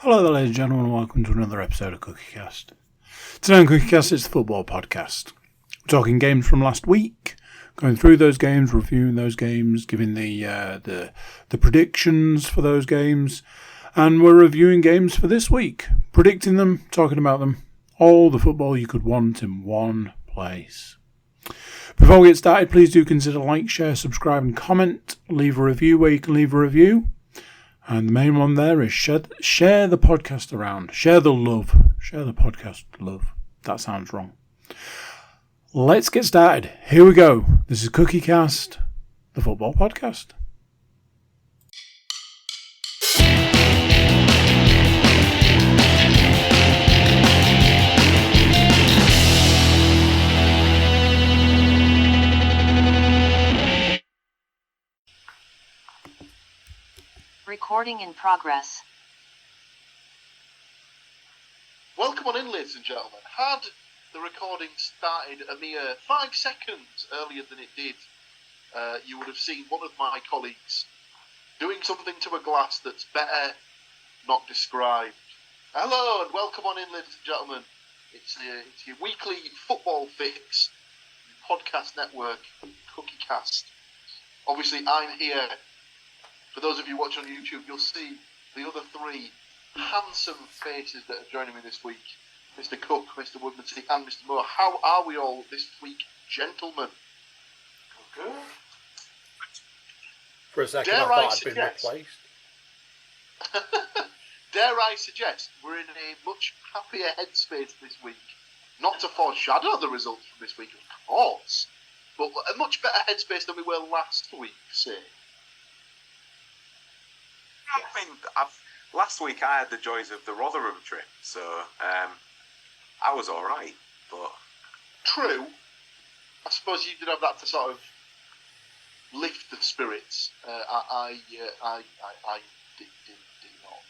Hello there, ladies and gentlemen, and welcome to another episode of CookieCast. Today on CookieCast, it's the football podcast. We're talking games from last week, going through those games, reviewing those games, giving the predictions for those games, and we're reviewing games for this week, predicting them, talking about them, all the football you could want in one place. Before we get started, please do consider like, share, subscribe and comment. Leave a review where you can leave a review. And the main one there is share the podcast around. Share the love. Share the podcast love. That sounds wrong. Let's get started. Here we go. This is CookieCast, the football podcast. Recording in progress. Welcome on in, ladies and gentlemen. Had the recording started a mere 5 seconds earlier than it did, you would have seen one of my colleagues doing something to a glass that's better not described. Hello and welcome on in, ladies and gentlemen. It's your weekly football fix, podcast network, CookieCast. Obviously, I'm here. For those of you watching on YouTube, you'll see the other three handsome faces that are joining me this week. Mr. Cook, Mr. Woodmansey and Mr. Moore. How are we all this week, gentlemen? Good. For a second, I thought I'd been replaced. Dare I suggest we're in a much happier headspace this week. Not to foreshadow the results from this week, of course, but a much better headspace than we were last week, say. I mean, last week I had the joys of the Rotherham trip, so I was all right. But true, I suppose you did have that to sort of lift the spirits. I did not.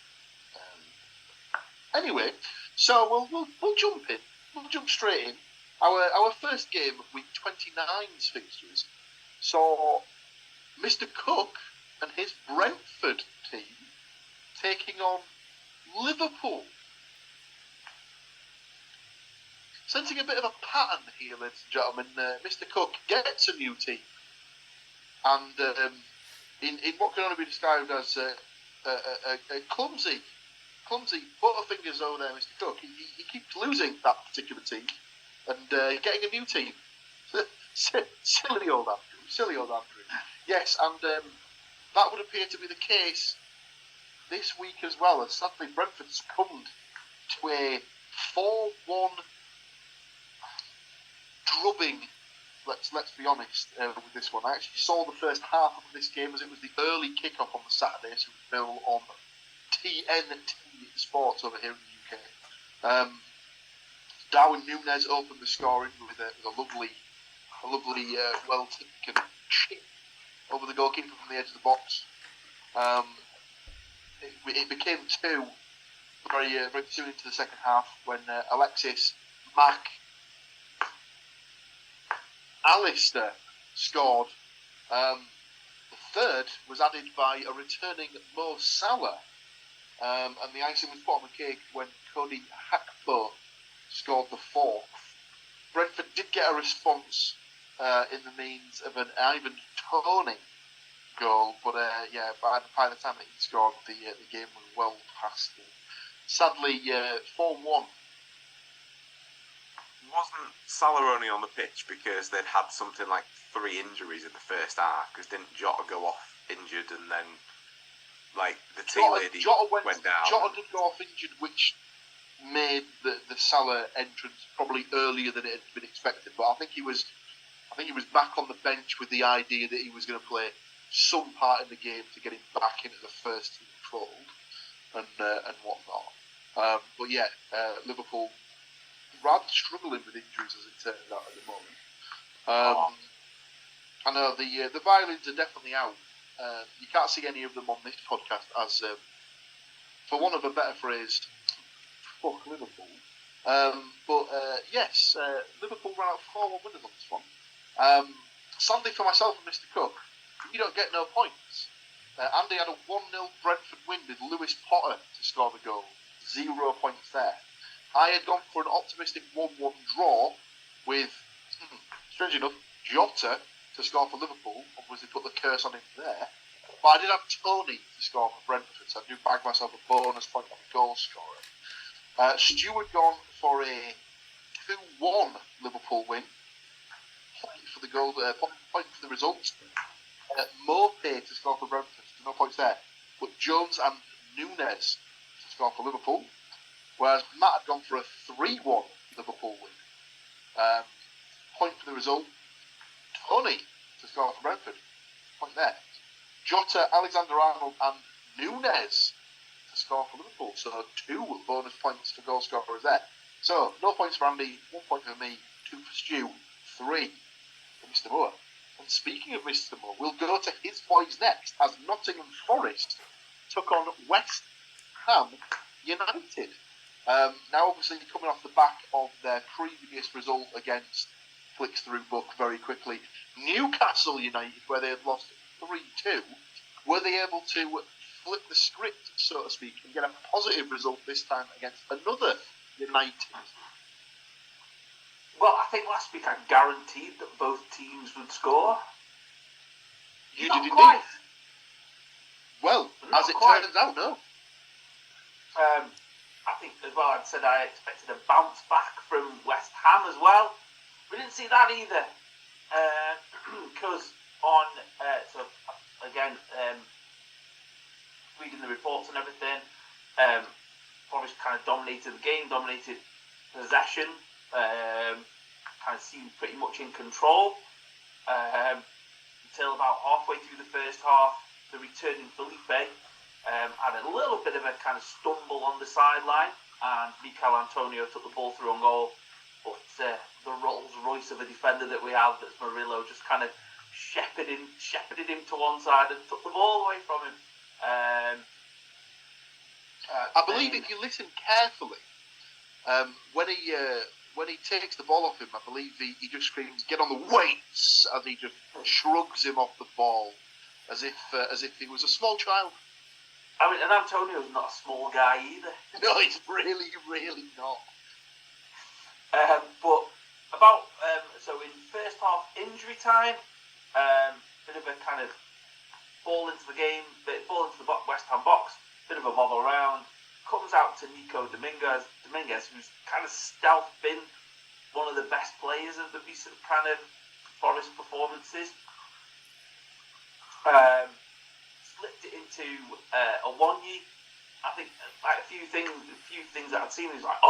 Anyway, so we'll jump in. We'll jump straight in. Our first game of week 29's fixtures saw Mr. Cook and his Brentford team taking on Liverpool. Sensing a bit of a pattern here, ladies and gentlemen. Mr. Cook gets a new team, and in what can only be described as a clumsy butterfingers over there, Mr. Cook. He keeps losing that particular team and getting a new team. Silly old Andrew. Yes, and that would appear to be the case this week as well, as sadly Brentford succumbed to a 4-1 drubbing. Let's be honest with this one. I actually saw the first half of this game as it was the early kick-off on the Saturday, so it was on TNT Sports over here in the UK. Darwin Núñez opened the scoring with a lovely well-taken chip over the goalkeeper from the edge of the box. It became 2 very soon into the second half when Alexis McAllister scored. The third was added by a returning Mo Salah, and the icing was put on the cake when Cody Hakpo scored the fourth. Brentford did get a response in the means of an Ivan Toney goal, but by the time that he scored, the game was well past him. Sadly, 4-1. wasn't Salah only on the pitch because they'd had something like 3 injuries in the first half? Because didn't Jota go off injured and then like the tea lady went down? Jota did go off injured, which made the Salah entrance probably earlier than it had been expected. But I think he was back on the bench with the idea that he was going to play some part in the game to get him back into the first team fold and whatnot. But yeah, Liverpool rather struggling with injuries as it turns out at the moment. I know the violins are definitely out. You can't see any of them on this podcast as, for want of a better phrase, fuck Liverpool. But yes, Liverpool ran out 4-1 winners on this one. Sadly for myself and Mr. Cook, you don't get no points. Andy had a 1-0 Brentford win with Lewis Potter to score the goal. 0 points there. I had gone for an optimistic 1-1 draw with, strange enough, Jota to score for Liverpool. Obviously put the curse on him there. But I did have Tony to score for Brentford, so I do bag myself a bonus point on the goal scorer. Stuart gone for a 2-1 Liverpool win. Point for the goal, point for the results. Mopé to score for Brentford, no points there. But Jones and Nunes to score for Liverpool. Whereas Matt had gone for a 3-1 Liverpool win. Point for the result. Tony to score for Brentford. Point there. Jota, Alexander-Arnold and Nunes to score for Liverpool. So 2 bonus points for goal scorers there. So no points for Andy, 1 point for me, 2 for Stu, 3 for Mr. Moore. And speaking of Mr. Moore, we'll go to his boys next as Nottingham Forest took on West Ham United. Now obviously coming off the back of their previous result against flicks through book very quickly, Newcastle United, where they had lost 3-2, were they able to flip the script, so to speak, and get a positive result this time against another United? Well, I think last week I guaranteed that both teams would score. You Not did quite. indeed. Well, Not as it quite. turns out, no. I think as well, I'd said I expected a bounce back from West Ham as well. We didn't see that either. Because reading the reports and everything, Forest kind of dominated the game, dominated possession, kind of seemed pretty much in control until about halfway through the first half. The returning Felipe had a little bit of a kind of stumble on the sideline, and Mikel Antonio took the ball through on goal. But the Rolls Royce of a defender that we have, that's Murillo, just kind of shepherded him to one side and took the ball away from him. I believe if you listen carefully, when he takes the ball off him, I believe he just screams, "Get on the weights!" as he just shrugs him off the ball, as if he was a small child. I mean, and Antonio's not a small guy either. No, he's really, really not. But about so in first half injury time, bit of a kind of ball into the game, ball into the West Ham box, bit of a wobble around, comes out to Nico Dominguez, who's kind of stealth been one of the best players of the recent kind of Forest performances. Slipped it into Awonyi. I think like a few things that I'd seen is like,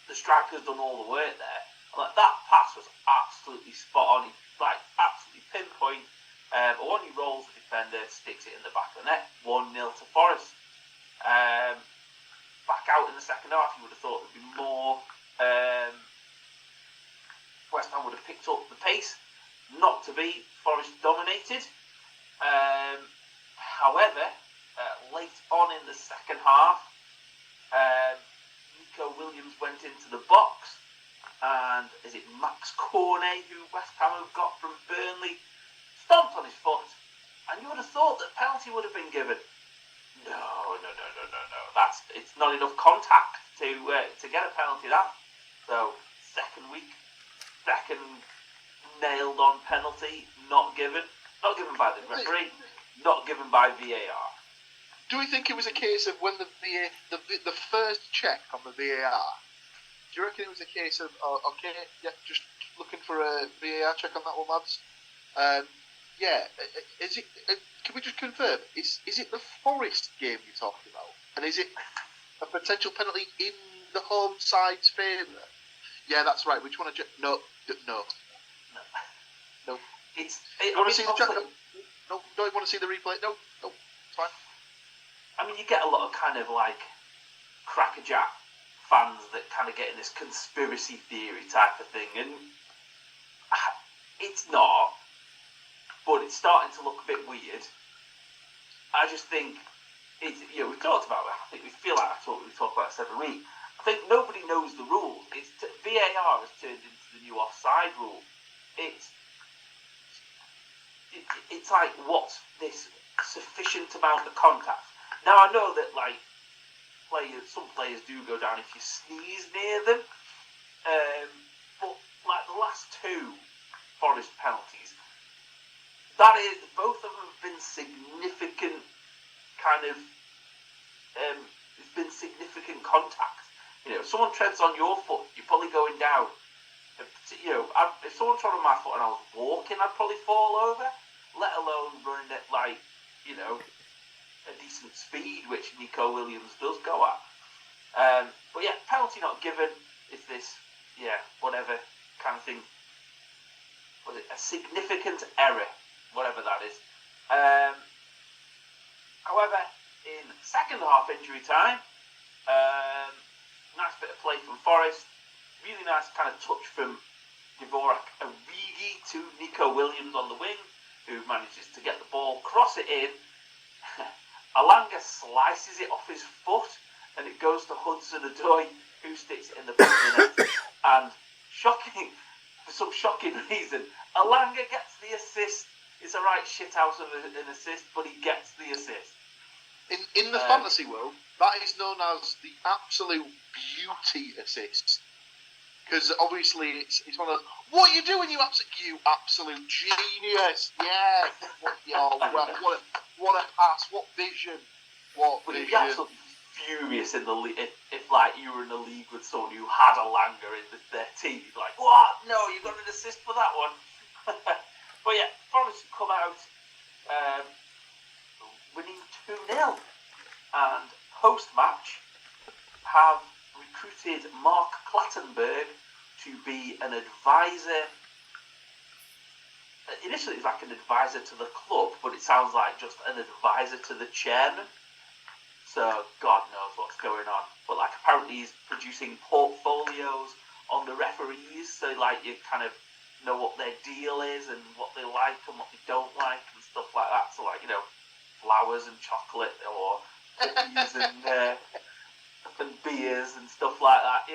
the striker's done all the work there. Like, that pass was absolutely spot on. He absolutely pinpoint. Awonyi rolls the defender, sticks it in the back of the net. 1-0 to Forest. Back out in the second half, you would have thought there'd be more. West Ham would have picked up the pace. Not to be. Forest dominated. However, late on in the second half, Nico Williams went into the box, and is it Max Cornet, who West Ham have got from Burnley, stomped on his foot, and you would have thought that penalty would have been given. No. It's not enough contact to get a penalty. That so second nailed on penalty, not given by the referee, not given by VAR. Do we think it was a case of when the first check on the VAR? Do you reckon it was a case of just looking for a VAR check on that one, lads? Is it? Can we just confirm? Is it the Forest game you're talking about? And is it a potential penalty in the home side's favour? Yeah, that's right. Which one? No. You want to see the check? No. Don't want to see the replay? No. It's fine. I mean, you get a lot of kind of like crackerjack fans that kind of get in this conspiracy theory type of thing, and it's not, but it's starting to look a bit weird. I just think it's, we've talked about it. I think we talk about it every week. I think nobody knows the rules. VAR has turned into the new offside rule. It's like, what's this sufficient amount of contact. Now I know that like some players do go down if you sneeze near them, but like the last two Forest penalties, both of them have been significant it's been significant contact. If someone treads on your foot, you're probably going down. If someone trod on my foot and I was walking, I'd probably fall over, let alone running at a decent speed, which Nico Williams does go at. But yeah, penalty not given is this, whatever kind of thing. Was it a significant error, whatever that is. However, in second half injury time, nice bit of play from Forest. Really nice kind of touch from Dvorak Origi to Nico Williams on the wing, who manages to get the ball, cross it in. Alanga slices it off his foot, and it goes to Hudson-Odoi, who sticks it in the back of the net. And for some shocking reason, Alanga gets the assist. It's a right shit house of an assist, but he gets the assist. In the fantasy world, that is known as the absolute beauty assist. Because obviously it's one of those, what are you doing, you absolute genius? Yeah. What a pass, what vision. But you'd be absolutely furious in the league if like you were in a league with someone who had Alanga in their team. You'd be like, what? No, you got an assist for that one. But yeah, Forest come out winning 2-0, and post-match have recruited Mark Clattenburg to be an advisor. Initially it was like an advisor to the club, but it sounds like just an advisor to the chairman. So God knows what's going on. But like apparently he's producing portfolios on the referees, so like you kind of know what their deal is and what they like and what they don't like and stuff like that. So like, flowers and chocolate or cookies and beers and stuff like that,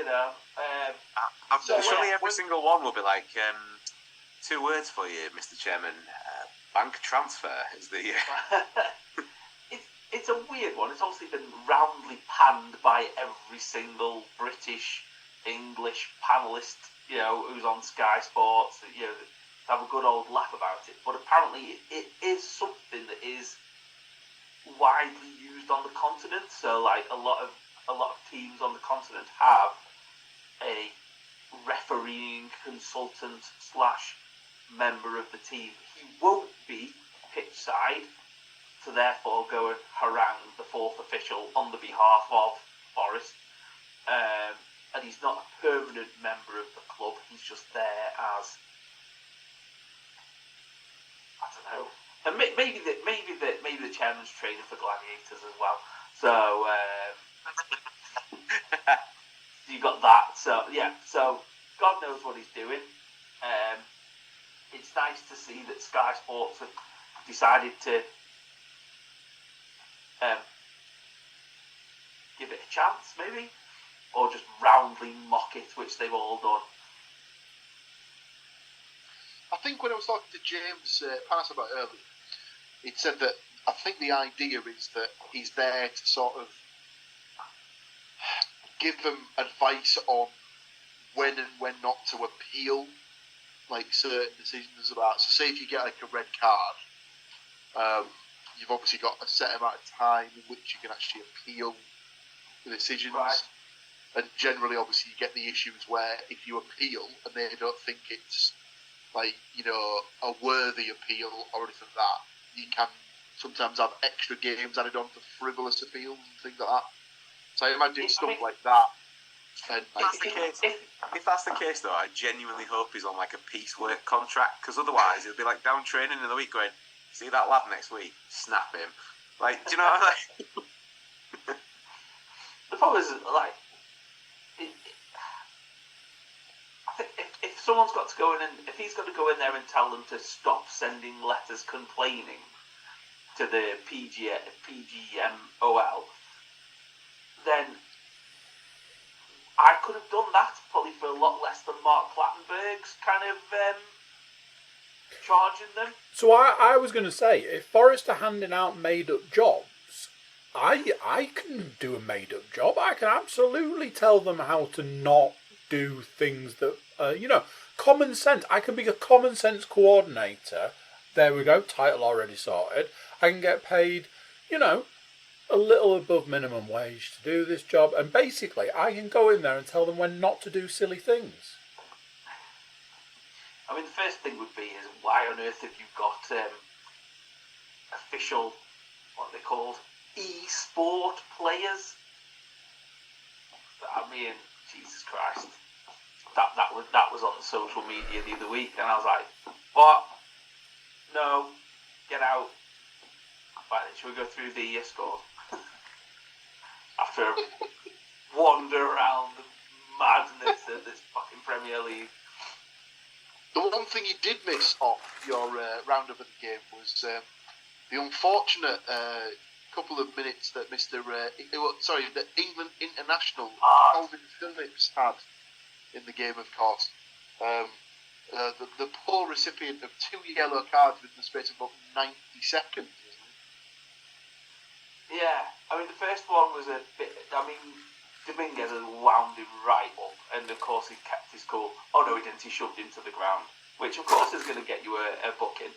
I'm surely every single one will be like, 2 words for you, Mr. Chairman. Bank transfer is the... It's a weird one. It's obviously been roundly panned by every single British, English panellist, who's on Sky Sports, have a good old laugh about it. But apparently it is something that is widely used on the continent. So like a lot of teams on the continent have a refereeing consultant / member of the team. He won't be pitch side to therefore go and harangue the fourth official on the behalf of Forest. And he's not a permanent member of the club. He's just there as, I don't know. And maybe the chairman's training for gladiators as well. So you got that. So yeah. So God knows what he's doing. It's nice to see that Sky Sports have decided to give it a chance, maybe, or just roundly mock it, which they've all done. I think when I was talking to James Pass about earlier, he said that I think the idea is that he's there to sort of give them advice on when and when not to appeal like certain decisions about. So say if you get like a red card, you've obviously got a set amount of time in which you can actually appeal the decisions. Right. And generally, obviously, you get the issues where if you appeal and they don't think it's like, a worthy appeal or anything like that, you can sometimes have extra games added on for frivolous appeals and things like that. So I imagine stuff like that. And if that's the case, though, I genuinely hope he's on like a piecework contract, because otherwise he'll be like down training in the week going, see that lad next week, snap him. Like, do you know what I mean? The problem is, like, I think if someone's got to go in and if he's got to go in there and tell them to stop sending letters complaining to the PGMOL, then I could have done that probably for a lot less than Mark Clattenburg's kind of charging them. So I was going to say, if Forest are handing out made-up jobs, I can do a made-up job. I can absolutely tell them how to not do things that, common sense. I can be a common sense coordinator. There we go, title already sorted. I can get paid, a little above minimum wage to do this job. And basically, I can go in there and tell them when not to do silly things. I mean, the first thing would be is why on earth have you got official, what are they called, e-sport players? I mean, Jesus Christ, that was on the social media the other week, and I was like, what? No, get out. Right then, shall we go through the scores? After a wander around the madness of this fucking Premier League. The one thing you did miss off your roundup of the game was the unfortunate couple of minutes that the England international Calvin Phillips had in the game, of course. The poor recipient of 2 yellow cards within the space of about 90 seconds. Yeah, I mean, the first one was a bit. I mean, Dominguez had wound him right up, and of course he kept his cool. Oh no, he didn't. He shoved him to the ground, which of course is going to get you a booking.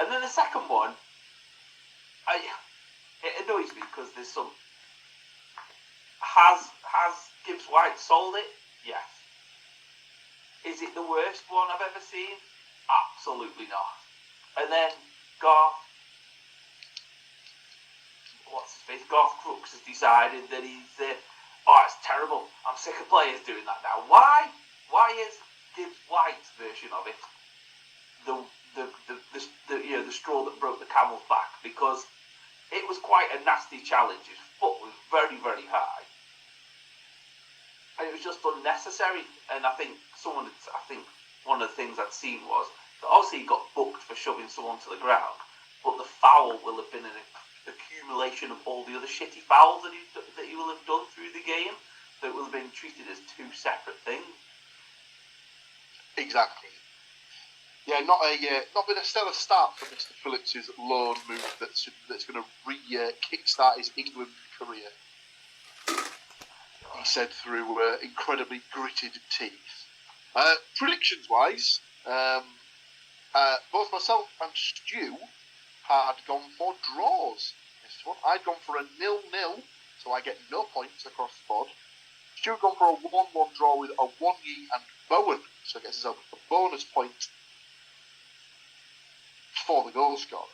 And then the second one, it annoys me because there's some. Has Gibbs White sold it? Yes. Is it the worst one I've ever seen? Absolutely not. And then Garth Crooks has decided that he's it's terrible. I'm sick of players doing that now. Why is Gibbs White's version of it the straw that broke the camel's back? Because it was quite a nasty challenge. His foot was very, very high, and it was just unnecessary. And I think one of the things I'd seen was that obviously he got booked for shoving someone to the ground, but the foul will have been an accumulation of all the other shitty fouls that he will have done through the game, that will have been treated as two separate things. Exactly. Yeah, not been a stellar start for Mr. Phillips's loan move that's going to kickstart his England career. He said through incredibly gritted teeth. Predictions wise, both myself and Stu had gone for draws this one. I'd gone for a 0-0, so I get no points across the board. Stu had gone for a 1-1 draw with a Wonyi and Bowen, so gets himself a bonus point for the goal scorer.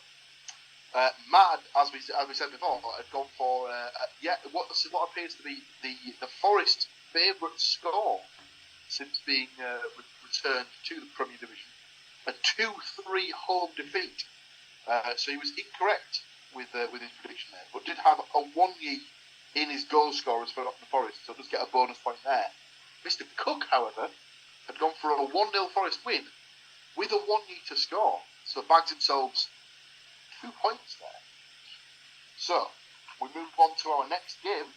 Mad, as we said before, had gone for what appears to be the Forest favourite score since being returned to the Premier Division, a 2-3 home defeat. So he was incorrect with his prediction there, but did have a Wonyi in his goal scorers for the Forest, so does get a bonus point there. Mr. Cook, however, had gone for a 1-0 Forest win with a Wonyi to score, so bags themselves 2 points there. So we move on to our next game,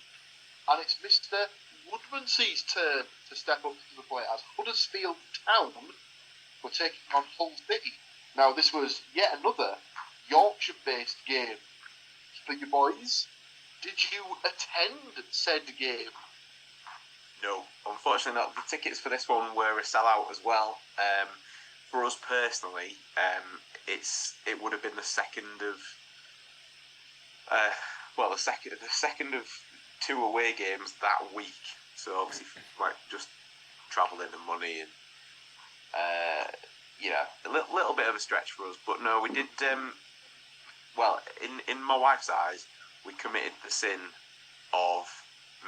and it's Mr. Woodmansey's turn to step up to the plate as Huddersfield Town were taking on Hull City. Now this was yet another Yorkshire-based game for you boys. Did you attend said game? No, unfortunately not. The tickets for this one were a sellout as well. For us personally, it would have been the second of 2 away games that week. So obviously, like, just travelling and money and a little bit of a stretch for us. But no, we did. In my wife's eyes, we committed the sin of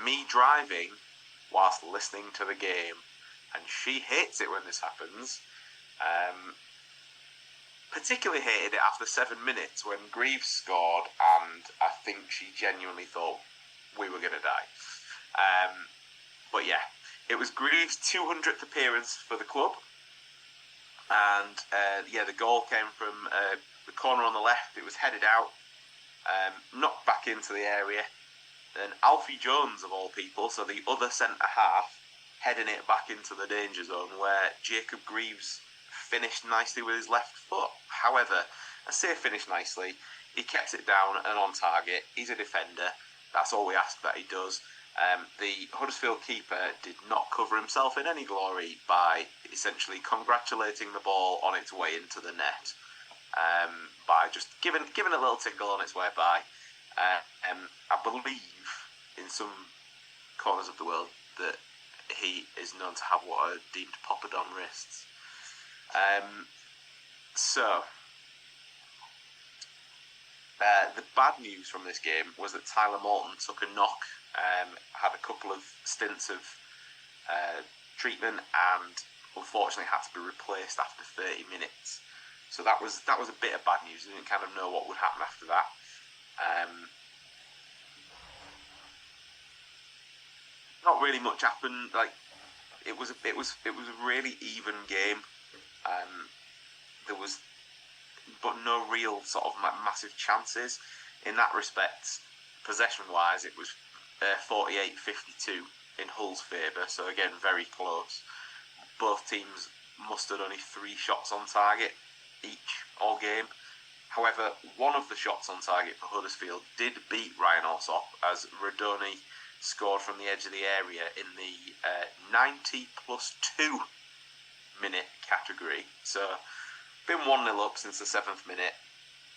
me driving whilst listening to the game, and she hates it when this happens. Particularly hated it after 7 minutes when Greaves scored, and I think she genuinely thought we were going to die. But yeah, it was Greaves' 200th appearance for the club, and the goal came from the corner on the left. It was headed out, knocked back into the area, and Alfie Jones, of all people, so the other centre half, heading it back into the danger zone where Jacob Greaves finished nicely with his left foot. However, I say finished nicely, he kept it down and on target. He's a defender. That's all we ask that he does. The Huddersfield keeper did not cover himself in any glory by essentially congratulating the ball on its way into the net, by just giving a little tinkle on its way by. I believe in some corners of the world that he is known to have what are deemed poppadom wrists. The bad news from this game was that Tyler Morton took a knock, had a couple of stints of treatment, and unfortunately had to be replaced after 30 minutes. So that was a bit of bad news. We didn't kind of know what would happen after that. Not really much happened. Like it was a really even game. There was, but no real sort of massive chances in that respect. Possession-wise, it was 48-52 in Hull's favour. So again, very close. Both teams mustered only 3 shots on target each all game. However, one of the shots on target for Huddersfield did beat Ryan Alsop as Radoni scored from the edge of the area in the 90+2 minute category. So, been 1-0 up since the 7th minute.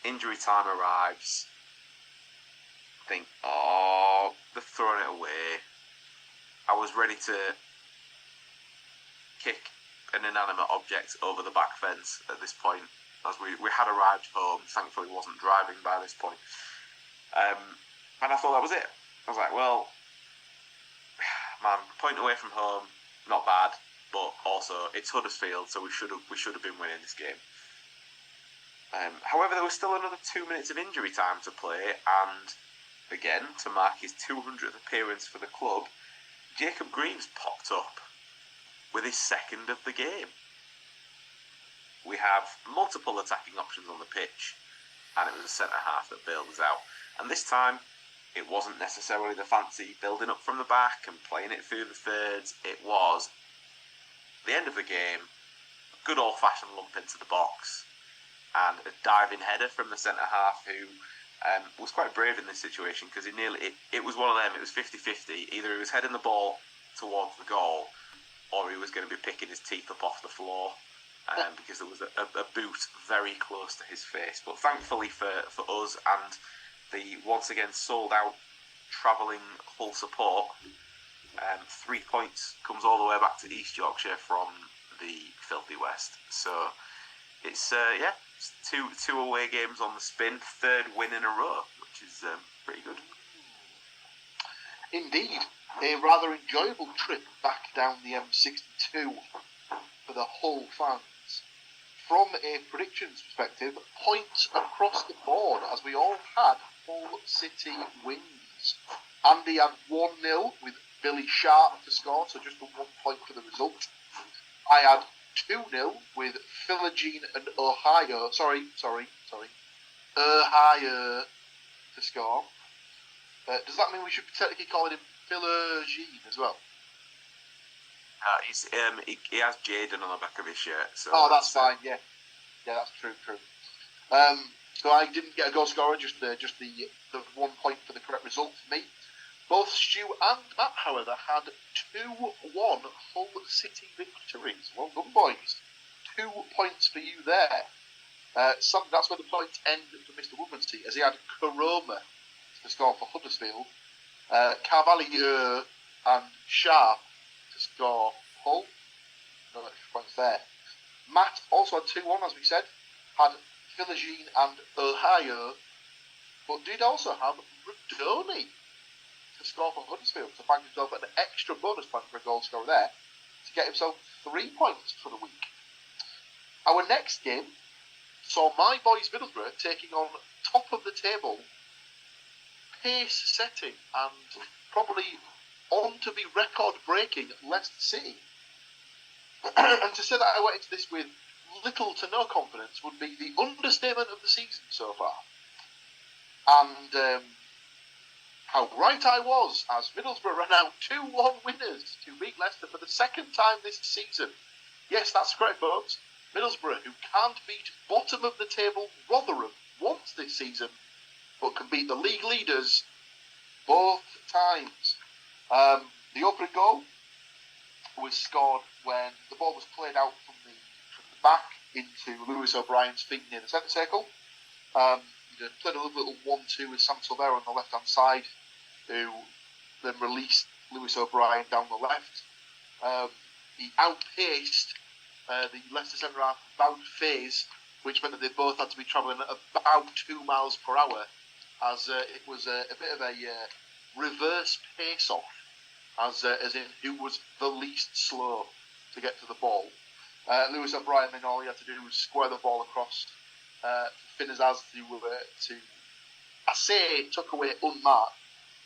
Injury time arrives. Think, they're throwing it away. I was ready to kick an inanimate object over the back fence at this point, as we had arrived home. Thankfully wasn't driving by this point. And I thought that was it. I was like, well, man, point away from home, not bad, but also it's Huddersfield, so we should have been winning this game. However, there was still another 2 minutes of injury time to play, and again, to mark his 200th appearance for the club, Jacob Greaves popped up with his second of the game. We have multiple attacking options on the pitch, and it was a centre-half that bailed us out. And this time, it wasn't necessarily the fancy building up from the back and playing it through the thirds. It was the end of the game, a good old-fashioned lump into the box, and a diving header from the centre-half who was quite brave in this situation, because it was one of them. It was 50-50. Either he was heading the ball towards the goal, or he was going to be picking his teeth up off the floor, because there was a boot very close to his face. But thankfully for us and the once again sold out travelling Hull support, 3 points comes all the way back to East Yorkshire from the filthy West. So it's it's two away games on the spin, 3rd win in a row, which is pretty good. Indeed, a rather enjoyable trip back down the M62 for the Hull fans. From a predictions perspective, points across the board, as we all had Hull City wins. Andy had 1-0 with Billy Sharp to score, so just 1 point for the result. I had 2-0 with Philogene and Ohio. Sorry. Ohio to score. Does that mean we should technically call him Philogene as well? He has Jaden on the back of his shirt. So that's fine. Yeah, that's true. So I didn't get a goal scorer, just the 1 point for the correct result for me. Both Stu and Matt, however, had 2-1 Hull City victories. Well done, boys. 2 points for you there. That's where the points end for Mr. Woodmansey, as he had Karoma to score for Huddersfield, Cavalier and Sharp to score Hull. No extra points there. Matt also had 2-1, as we said, had Philogene and Ohio, but did also have Radoni to score for Huddersfield, to find himself an extra bonus point for a goal scorer there, to get himself 3 points for the week. Our next game saw my boys Middlesbrough taking on top of the table, pace setting and probably on to be record breaking Leicester City. And to say that I went into this with little to no confidence would be the understatement of the season so far. And how right I was, as Middlesbrough ran out 2-1 winners to beat Leicester for the 2nd time this season. Yes, that's correct, folks. Middlesbrough, who can't beat bottom of the table Rotherham once this season, but can beat the league leaders both times. The opening goal was scored when the ball was played out from the back into Lewis O'Brien's feet near the centre circle. He played a little 1-2 with Sam Silvera on the left-hand side, who then released Lewis O'Brien down the left. He outpaced the Leicester centre-half Wout Faes, which meant that they both had to be travelling at about 2 miles per hour, as it was a bit of a reverse pace-off, as in who was the least slow to get to the ball. Lewis O'Brien, then all he had to do was square the ball across Finn Azaz to, I say, tuck away unmarked,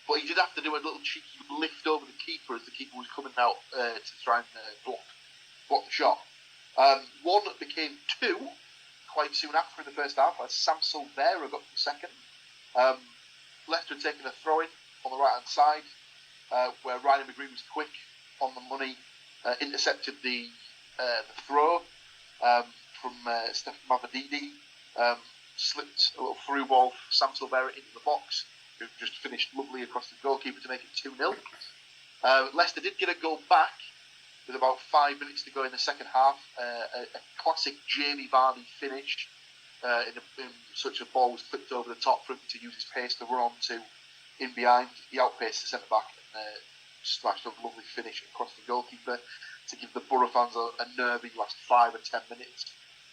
but he did have to do a little cheeky lift over the keeper as the keeper was coming out to try and block the shot. One became two quite soon after in the first half, as Sam Silvera got the second. Leicester had taken a throw-in on the right-hand side, where Ryan McGree was quick on the money, intercepted the throw from Stefan Mavadidi, slipped a little through ball for Sam Silvera into the box, who just finished lovely across the goalkeeper to make it 2-0. Leicester did get a goal back with about 5 minutes to go in the second half. A classic Jamie Vardy finish. In such a ball was flipped over the top for him to use his pace to run on to in behind. He outpaced the centre back and slashed a lovely finish across the goalkeeper to give the Borough fans a nervy last 5 or 10 minutes.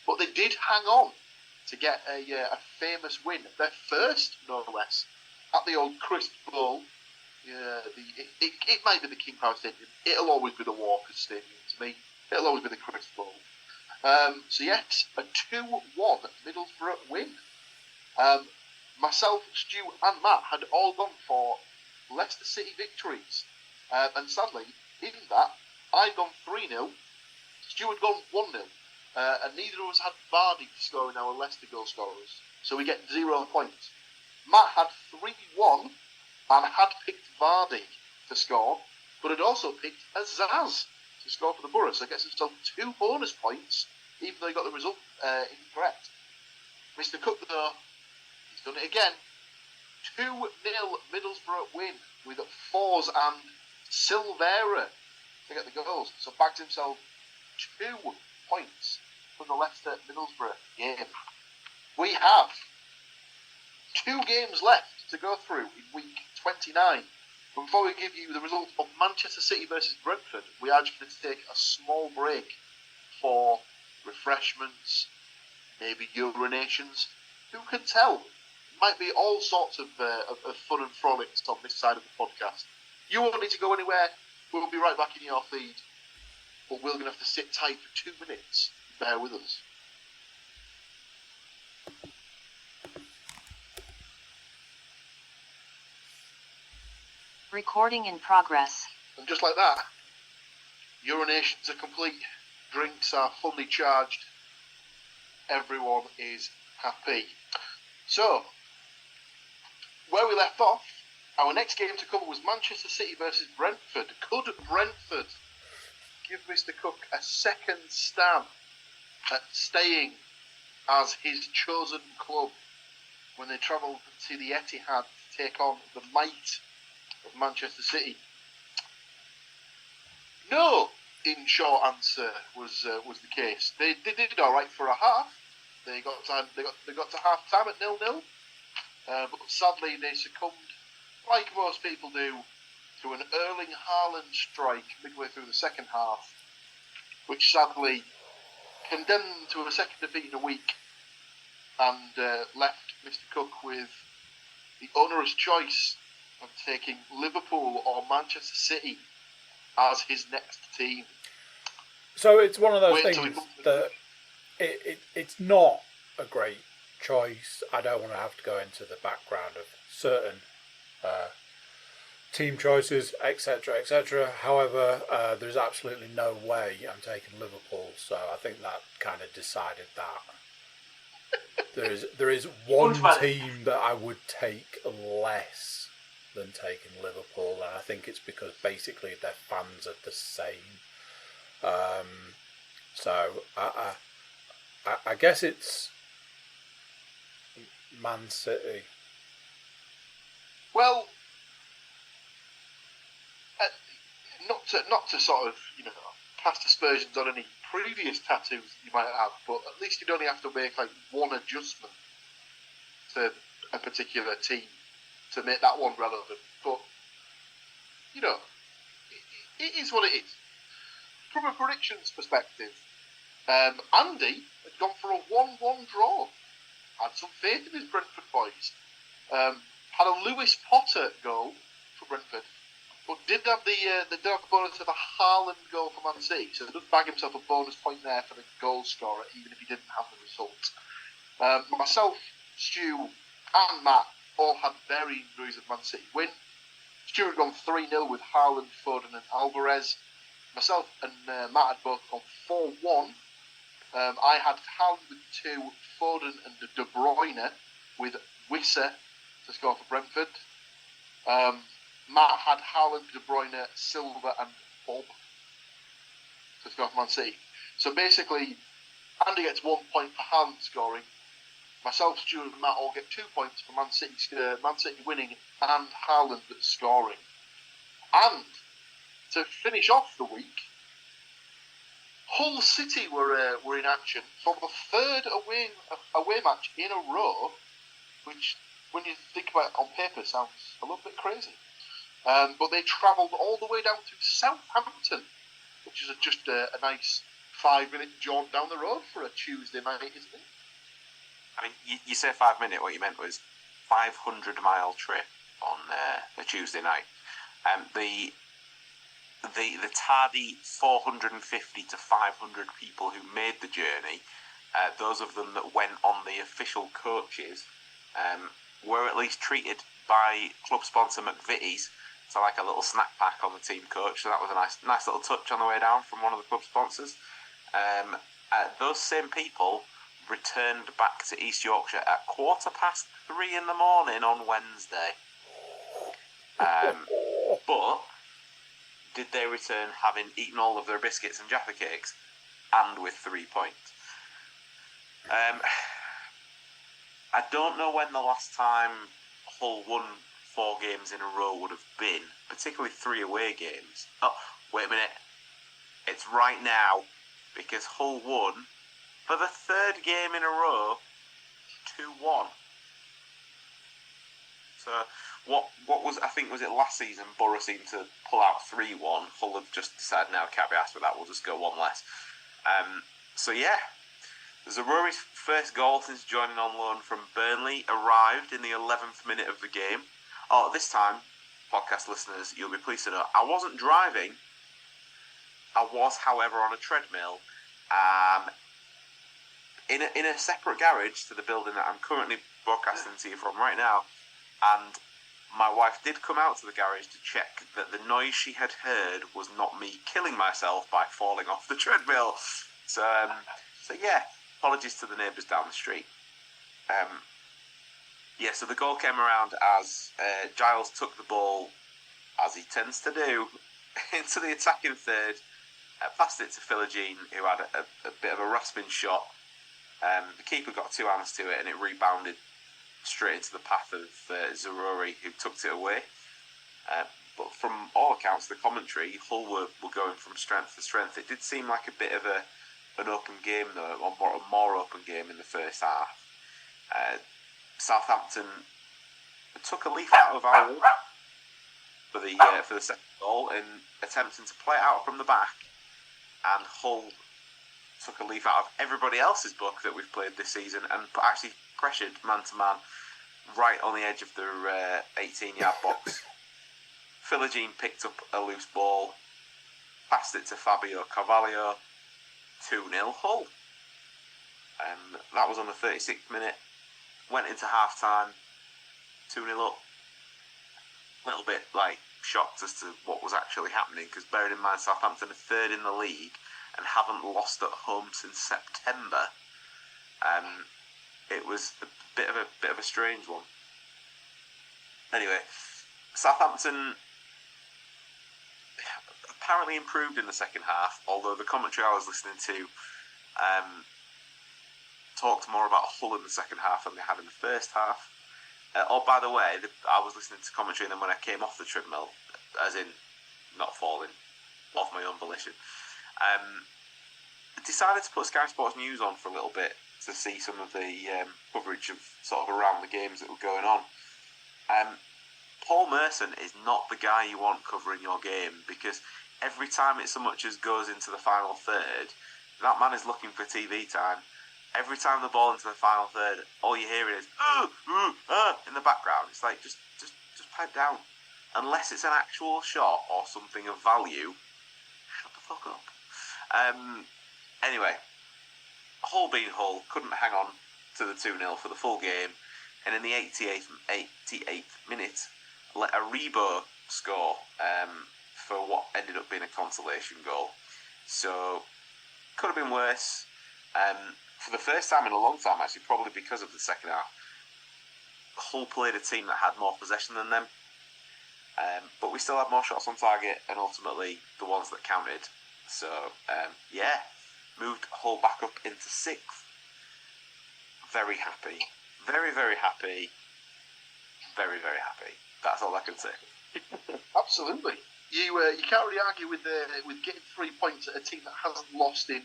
But they did hang on to get a famous win, their first, no less, at the old Crisp Bowl. It might be the King Power Stadium. It'll always be the Walkers Stadium to me. It'll always be the Crisp Bowl. So yes, a 2-1 Middlesbrough win. Myself, Stu and Matt had all gone for Leicester City victories. And sadly, in that, I'd gone 3-0, Stu had gone 1-0. And neither of us had Vardy to score in our Leicester goal scorers. So we get 0 points. Matt had 3-1 and had picked Vardy to score, but had also picked Azaz to score for the Borough. So gets himself 2 bonus points, even though he got the result incorrect. Mr. Cook, though, he's done it again. 2-0 Middlesbrough win with Fours and Silvera to get the goals. So bags himself 2 points from the Leicester-Middlesbrough game. We have 2 games left to go through in week 29. But before we give you the result of Manchester City versus Brentford, we are just going to take a small break for refreshments, maybe urinations. Who can tell? It might be all sorts of fun and frolics on this side of the podcast. You won't need to go anywhere. We'll be right back in your feed. But we're going to have to sit tight for 2 minutes. Bear with us. Recording in progress. And just like that, urinations are complete. Drinks are fully charged. Everyone is happy. So, where we left off, our next game to cover was Manchester City versus Brentford. Could Brentford give Mr. Cook a second stab at staying as his chosen club when they travelled to the Etihad to take on the might of Manchester City? No, in short answer, was the case. They did all right for a half. They got to half time at 0-0, but sadly they succumbed, like most people do, to an Erling Haaland strike midway through the second half, which sadly condemned them to a second defeat in a week and left Mr. Cook with the onerous choice of taking Liverpool or Manchester City as his next team. So it's one of those things that it's not a great choice. I don't want to have to go into the background of certain team choices, etc., etc. However, there's absolutely no way I'm taking Liverpool, so I think that kind of decided that. There is one team that I would take less than taking Liverpool, and I think it's because basically their fans are the same. So I guess it's Man City. Well, not to sort of cast aspersions on any previous tattoos you might have, but at least you'd only have to make like one adjustment to a particular team to make that one relevant. But it is what it is. From a predictions perspective, Andy had gone for a 1-1 draw. Had some faith in his Brentford boys. Had a Lewis Potter goal for Brentford, but did have the bonus of a Haaland goal for Man City, so he does bag himself a bonus point there for the goal scorer, even if he didn't have the result. Myself, Stu, and Matt all had varying degrees of Man City win. Stuart had gone 3-0 with Haaland, Foden, and Alvarez. Myself and Matt had both gone 4-1. I had Haaland with 2, Foden and De Bruyne with Wissa to score for Brentford. Matt had Haaland, De Bruyne, Silva and Bob to score for Man City. So basically, Andy gets 1 point for Haaland scoring. Myself, Stuart and Matt all get 2 points for Man City winning and Haaland scoring. And to finish off the week, Hull City were in action for the third away match in a row, which, when you think about it on paper, sounds a little bit crazy. But they travelled all the way down to Southampton, which is just a nice 5-minute jaunt down the road for a Tuesday night, isn't it? I mean, you say 5 minute. What you meant was 500-mile trip on a Tuesday night. The tardy 450 to 500 people who made the journey, those of them that went on the official coaches, were at least treated by club sponsor McVitie's to like a little snack pack on the team coach. So that was a nice little touch on the way down from one of the club sponsors. Those same people returned back to East Yorkshire at 3:15 in the morning on Wednesday. But did they return having eaten all of their biscuits and Jaffa cakes and with 3 points? I don't know when the last time Hull won 4 games in a row would have been, particularly 3 away games. Oh, wait a minute. It's right now, because Hull won for the 3rd game in a row 2-1. So what was, I think, was it last season, Borough seemed to pull out 3-1. Hull have just decided, now can't be asked with that, we'll just go one less. So yeah, Zaroury's first goal since joining on loan from Burnley arrived in the 11th minute of the game. Oh, this time, podcast listeners, you'll be pleased to know, I wasn't driving. I was, however, on a treadmill in a separate garage to the building that I'm currently broadcasting to you from right now. And my wife did come out to the garage to check that the noise she had heard was not me killing myself by falling off the treadmill. So yeah, apologies to the neighbours down the street. So the goal came around as Giles took the ball, as he tends to do, into the attacking third, passed it to Philogene, who had a bit of a rasping shot. The keeper got 2 hands to it, and it rebounded straight into the path of Zaroury, who tucked it away. But from all accounts, the commentary, Hull were going from strength to strength. It did seem like a bit of an open game, though, or a more open game in the first half. Southampton took a leaf out of our for the second goal in attempting to play it out from the back, and Hull took a leaf out of everybody else's book that we've played this season and actually pressured man-to-man right on the edge of their 18-yard box. Philogene picked up a loose ball, passed it to Fabio Carvalho, 2-0 Hull. That was on the 36th minute. Went into half-time, 2-0 up. A little bit shocked as to what was actually happening, because bearing in mind Southampton are 3rd in the league and haven't lost at home since September. It was a bit of a strange one. Anyway, Southampton apparently improved in the second half, although the commentary I was listening to talked more about Hull in the second half than they had in the first half. By the way, I was listening to commentary, and then when I came off the treadmill, as in not falling off my own volition, decided to put Sky Sports News on for a little bit to see some of the coverage of sort of around the games that were going on. Paul Merson is not the guy you want covering your game, because every time it so much as goes into the final third, that man is looking for TV time. Every time the ball into the final third, all you're hearing is in the background. It's like, just pipe down. Unless it's an actual shot or something of value, shut the fuck up. Anyway, Hull being Hull, couldn't hang on to the 2-0 for the full game, and in the 88th minute, let a Rebo score for what ended up being a consolation goal. So, could have been worse. For the first time in a long time, actually, probably because of the second half, Hull played a team that had more possession than them. But we still had more shots on target, and ultimately the ones that counted. So, moved Hull back up into 6th. Very happy. Very, very happy. Very, very happy. That's all I can say. Absolutely. You can't really argue with getting 3 points at a team that hasn't lost in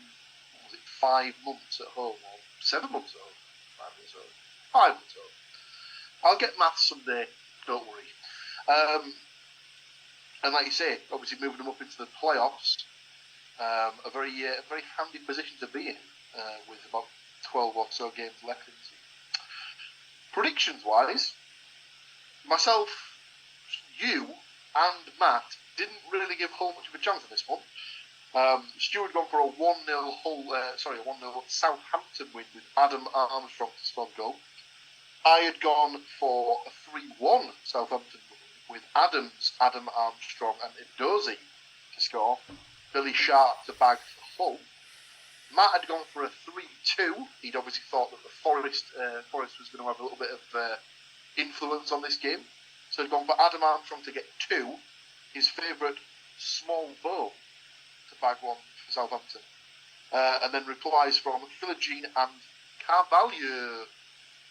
5 months at home, or 7 months at home, 5 months at home, 5 months at home. I'll get maths someday, don't worry. And like you say, obviously moving them up into the playoffs, a very handy position to be in, with about 12 or so games left in the season. Predictions-wise, myself, you, and Matt didn't really give Hull much of a chance in this one. Stuart had gone for a 1-0 Southampton win with Adam Armstrong to score the goal. I had gone for a 3-1 Southampton win with Adam Armstrong and Edozie to score. Billy Sharp to bag for Hull. Matt had gone for a 3-2. He'd obviously thought that the Forest was going to have a little bit of influence on this game. So he'd gone for Adam Armstrong to get 2. His favourite small bow to bag 1 for Southampton. And then replies from Philogene and Carvalho.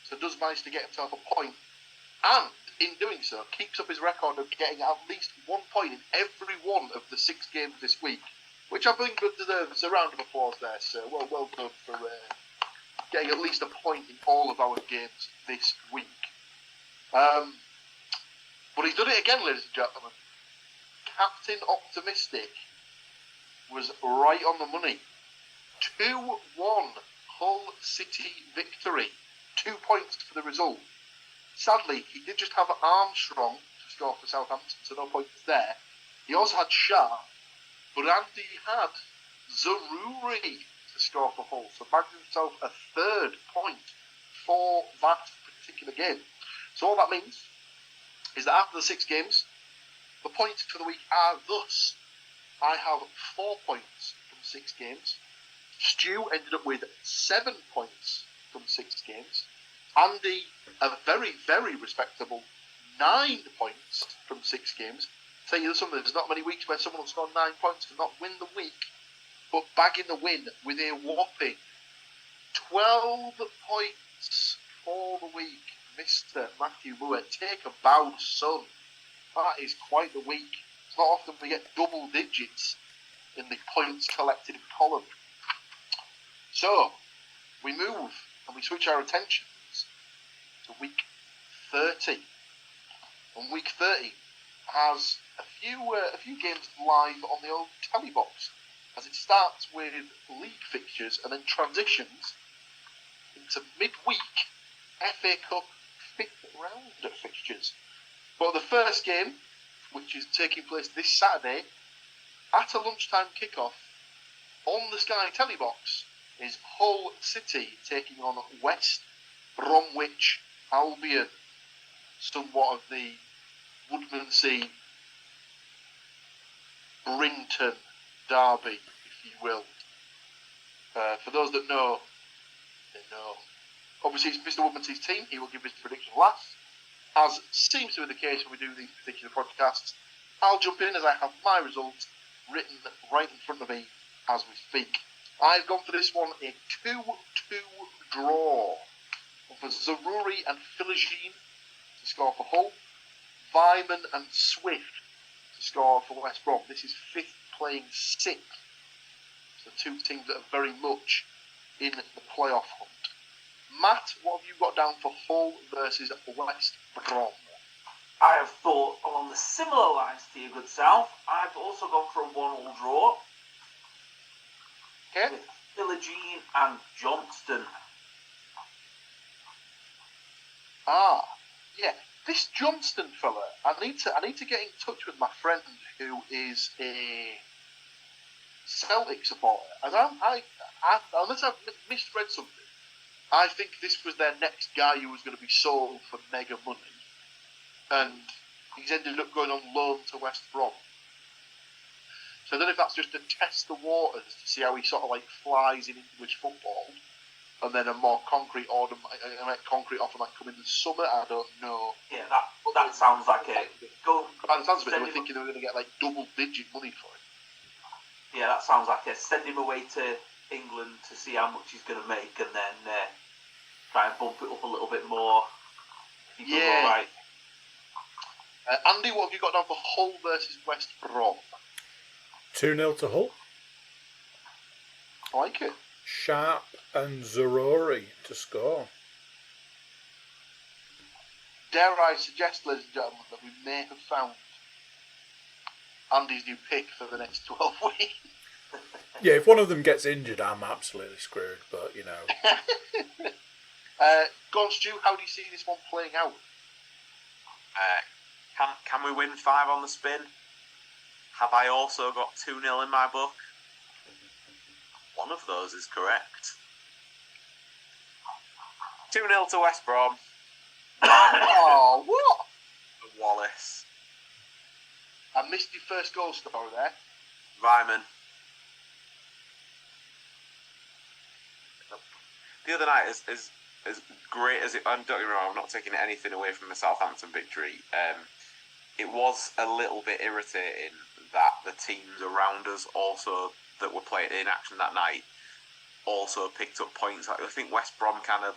So does manage to get himself a point. And in doing so, keeps up his record of getting at least 1 point in every one of the 6 games this week. Which I think deserves a round of applause there, sir. Well done for getting at least a point in all of our games this week. But he's done it again, ladies and gentlemen. Captain Optimistic was right on the money. 2-1 Hull City victory. 2 points for the result. Sadly, he did just have Armstrong to score for Southampton, so no points there. He also had Sharp, but Andy had Zaruri to score for Hull, so bagged himself a 3rd point for that particular game. So all that means is that after the 6 games, the points for the week are thus. I have 4 points from 6 games. Stu ended up with 7 points from 6 games. Andy, a very, very respectable 9 points from 6 games. Tell you something, there's not many weeks where someone will score 9 points and not win the week, but bagging the win with a whopping 12 points for the week. Mr. Matthew Moore, take a bow, son. That is quite the week. It's not often we get double digits in the points collected column. So, we move and we switch our attentions to week 30. And week 30 has a few games live on the old telly box, as it starts with league fixtures and then transitions into midweek FA Cup 5th round fixtures. But the first game, which is taking place this Saturday at a lunchtime kickoff on the Sky telly box, is Hull City taking on West Bromwich Albion, somewhat of the Woodmansey Brinton derby, if you will. For those that know, they know. Obviously, it's Mr. Woodmansey's team. He will give his prediction last, as seems to be the case when we do these particular podcasts. I'll jump in as I have my results written right in front of me as we speak. I've gone for this one a 2-2 draw. For Zaruri and Philogene to score for Hull. Vyman and Swift to score for West Brom. This is 5th playing 6th. So 2 teams that are very much in the playoff hunt. Matt, what have you got down for Hull versus West Brom? I have thought along the similar lines to your good self. I've also gone for a 1-1 draw. Okay. With Philogene and Johnston. Yeah. This Johnston fella, I need to get in touch with my friend who is a Celtic supporter. And unless I've misread something, I think this was their next guy who was going to be sold for mega money, and he's ended up going on loan to West Brom. So I don't know if that's just to test the waters to see how he sort of like flies in English football, and then a more concrete offer might come in the summer. I don't know. Yeah, that sounds like it. By the sounds of it, they were thinking they were going to get like double-digit money for it. Yeah, that sounds like it. Send him away to England to see how much he's going to make, and then try and bump it up a little bit more. If he does all right. Andy, what have you got down for Hull versus West Brom? 2-0 to Hull. I like it. Sharp and Zarori to score. Dare I suggest, ladies and gentlemen, that we may have found Andy's new pick for the next 12 weeks. Yeah, if one of them gets injured, I'm absolutely screwed, but, you know. Go on, Stu, how do you see this one playing out? Can we win 5 on the spin? Have I also got 2-0 in my book? One of those is correct. 2-0 to West Brom. Oh, what? Wallace. I missed your first goal scorer there. Vyman. The other night, as great as it... Don't get me wrong, I'm not taking anything away from the Southampton victory. It was a little bit irritating that the teams around us also, that were playing in action that night, also picked up points. I think West Brom kind of...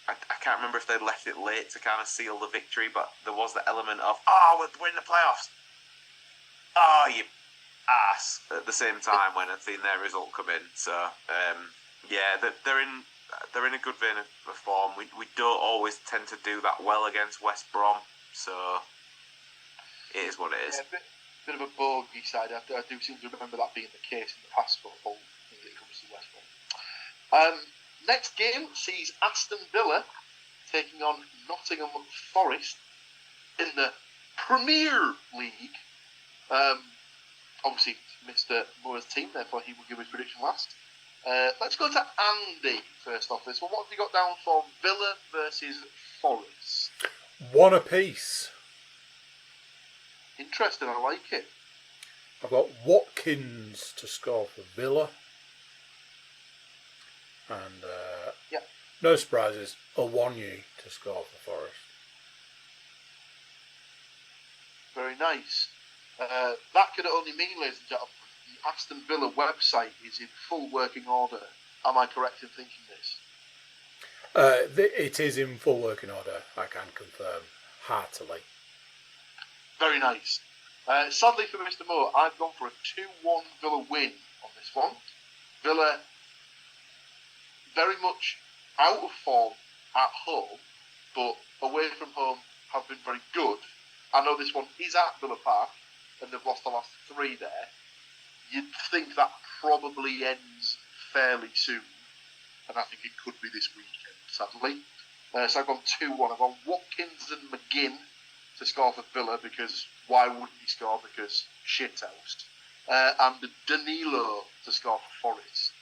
I can't remember if they'd left it late to kind of seal the victory, but there was the element of, we're in the playoffs. Oh, you ass, at the same time when I'd seen their result come in. So, yeah, they're in a good vein of form. We don't always tend to do that well against West Brom, so it is what it is. Yeah, bit of a bogey side. I do seem to remember that being the case in the past for Hull when it comes to West Brom. Next game sees Aston Villa taking on Nottingham Forest in the Premier League. Obviously, Mr. Moore's team, therefore he will give his prediction last. Let's go to Andy first off this one. What have you got down for Villa versus Forest? 1 apiece. Interesting, I like it. I've got Watkins to score for Villa. And, no surprises, Awonyi to score for Forest. Very nice. That could only mean, ladies and gentlemen, the Aston Villa website is in full working order. Am I correct in thinking this? It is in full working order, I can confirm, heartily. Very nice. Sadly for Mr. Moore, I've gone for a 2-1 Villa win on this one. Villa very much out of form at home, but away from home have been very good. I know this one is at Villa Park, and they've lost the last 3 there. You'd think that probably ends fairly soon, and I think it could be this weekend, sadly. So I've gone 2-1. I've gone Watkins and McGinn to score for Villa, because why wouldn't he score? Because shithouse. And Danilo to score for Forest.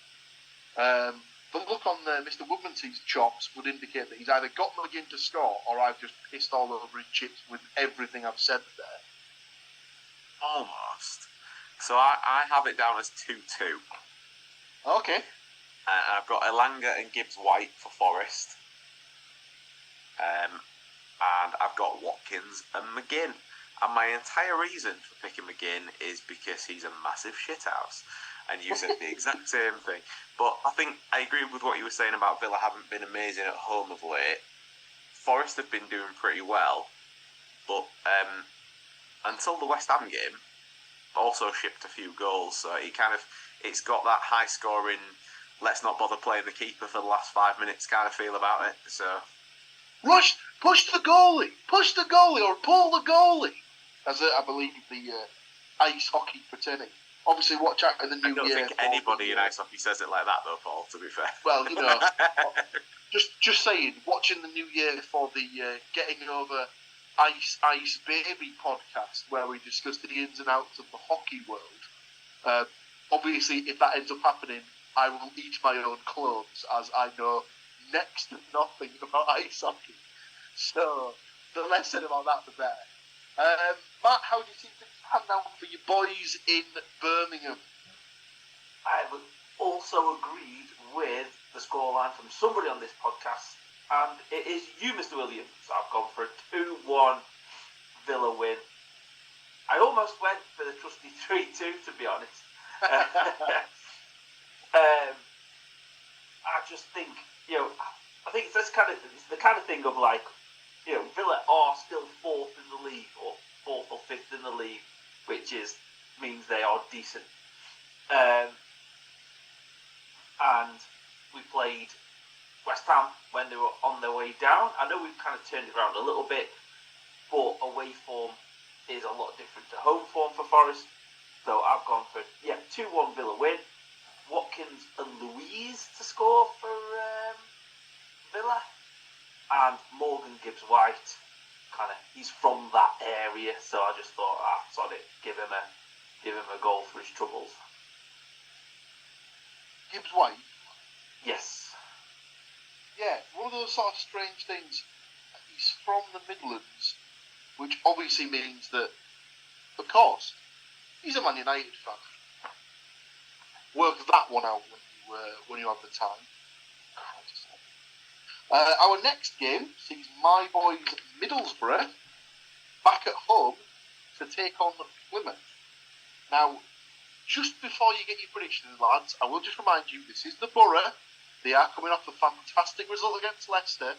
The look on Mr. Woodmansey's chops would indicate that he's either got McGinn to score, or I've just pissed all over his chips with everything I've said there. Almost. So I have it down as 2-2. Okay. I've got Elanga and Gibbs-White for Forest. And I've got Watkins and McGinn. And my entire reason for picking McGinn is because he's a massive shithouse. And you said the exact same thing. But I think I agree with what you were saying about Villa haven't been amazing at home of late. Forest have been doing pretty well. But until the West Ham game, also shipped a few goals. So it's got that high scoring, let's not bother playing the keeper for the last 5 minutes kind of feel about it. So push the goalie, or pull the goalie, as I believe the ice hockey fraternity. Obviously, watch out in the new year. I don't think anybody in ice hockey says it like that, though, Paul. To be fair. Well, just saying. Watching the new year for the Getting Over Ice Baby podcast, where we discuss the ins and outs of the hockey world. Obviously, if that ends up happening, I will eat my own clothes, as I know next to nothing about ice hockey. So, the less said about that, the better. Matt, how do you see things pan out for your boys in Birmingham? I have also agreed with the scoreline from somebody on this podcast, and it is you, Mr. Williams. I've gone for a 2-1 Villa win. I almost went for the trusty 3-2, to be honest. I just think, I think it's the kind of thing of like, Villa are still fourth in the league, or fourth or fifth in the league, which means they are decent. And we played West Ham when they were on their way down. I know we've kind of turned it around a little bit, but away form is a lot different to home form for Forest. So I've gone for 2-1 Villa win. Watkins and Louise to score for Villa, and Morgan Gibbs-White. He's from that area, so I just thought, sod it, give him a goal for his troubles. Gibbs-White? Yes. Yeah, one of those sort of strange things. He's from the Midlands, which obviously means that, of course, he's a Man United fan. Work that one out when you have the time. Our next game sees my boys Middlesbrough back at home to take on Plymouth. Now, just before you get your predictions, lads, I will just remind you, this is the Borough. They are coming off a fantastic result against Leicester.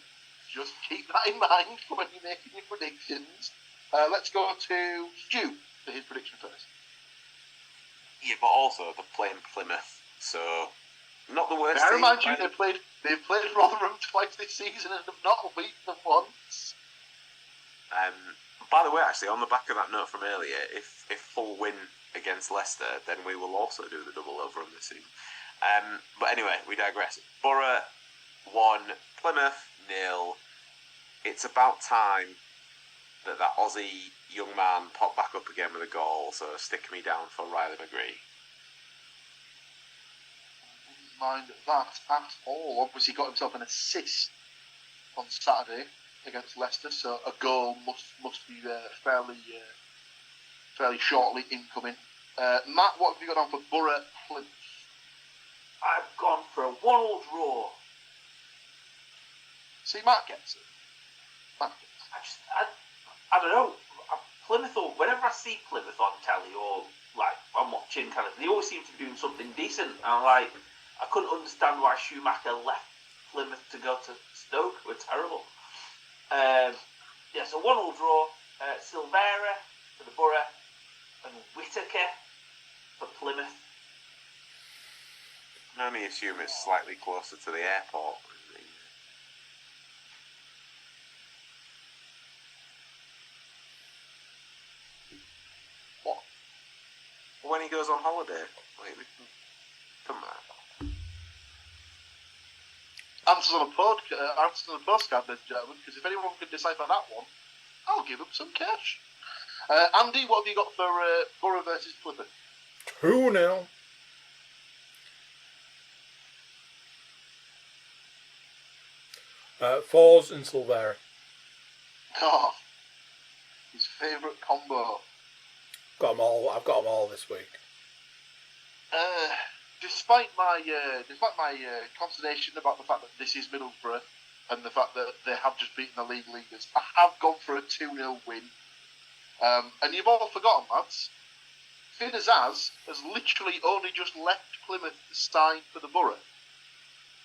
Just keep that in mind when you're making your predictions. Let's go to Stu for his prediction first. Yeah, but also they're playing Plymouth, so not the worst. I remind you, they've played Rotherham twice this season and have not beaten them once. By the way, actually, on the back of that note from earlier, if full win against Leicester, then we will also do the double over on this season. But anyway, we digress. Borough 1, Plymouth 0. It's about time that Aussie young man popped back up again with a goal, so stick me down for Riley McGree. Wouldn't mind that at all. Obviously got himself an assist on Saturday against Leicester, so a goal must be fairly shortly incoming. Matt, what have you got on for Borough Plymouth? I've gone for a 1-1 draw. See, Matt gets it. I don't know. Plymouth, or whenever I see Plymouth on telly or like I'm watching, they always seem to be doing something decent. And I couldn't understand why Schumacher left Plymouth to go to Stoke. We're terrible. So 1-1 draw. Silvera for the Borough and Whittaker for Plymouth. I can only assume it's slightly closer to the airport. What? When he goes on holiday. Wait, come on. Answers on a postcard, ladies and gentlemen, because if anyone can decipher that one, I'll give them some cash. Andy, what have you got for Borough versus Plymouth? 2-0. Fours and Silvera. Oh, his favourite combo. I've got them all this week. Despite my consternation about the fact that this is Middlesbrough and the fact that they have just beaten the league leaders, I have gone for a 2-0 win. And you've all forgotten, lads, Finn Azaz has literally only just left Plymouth to sign for the Borough.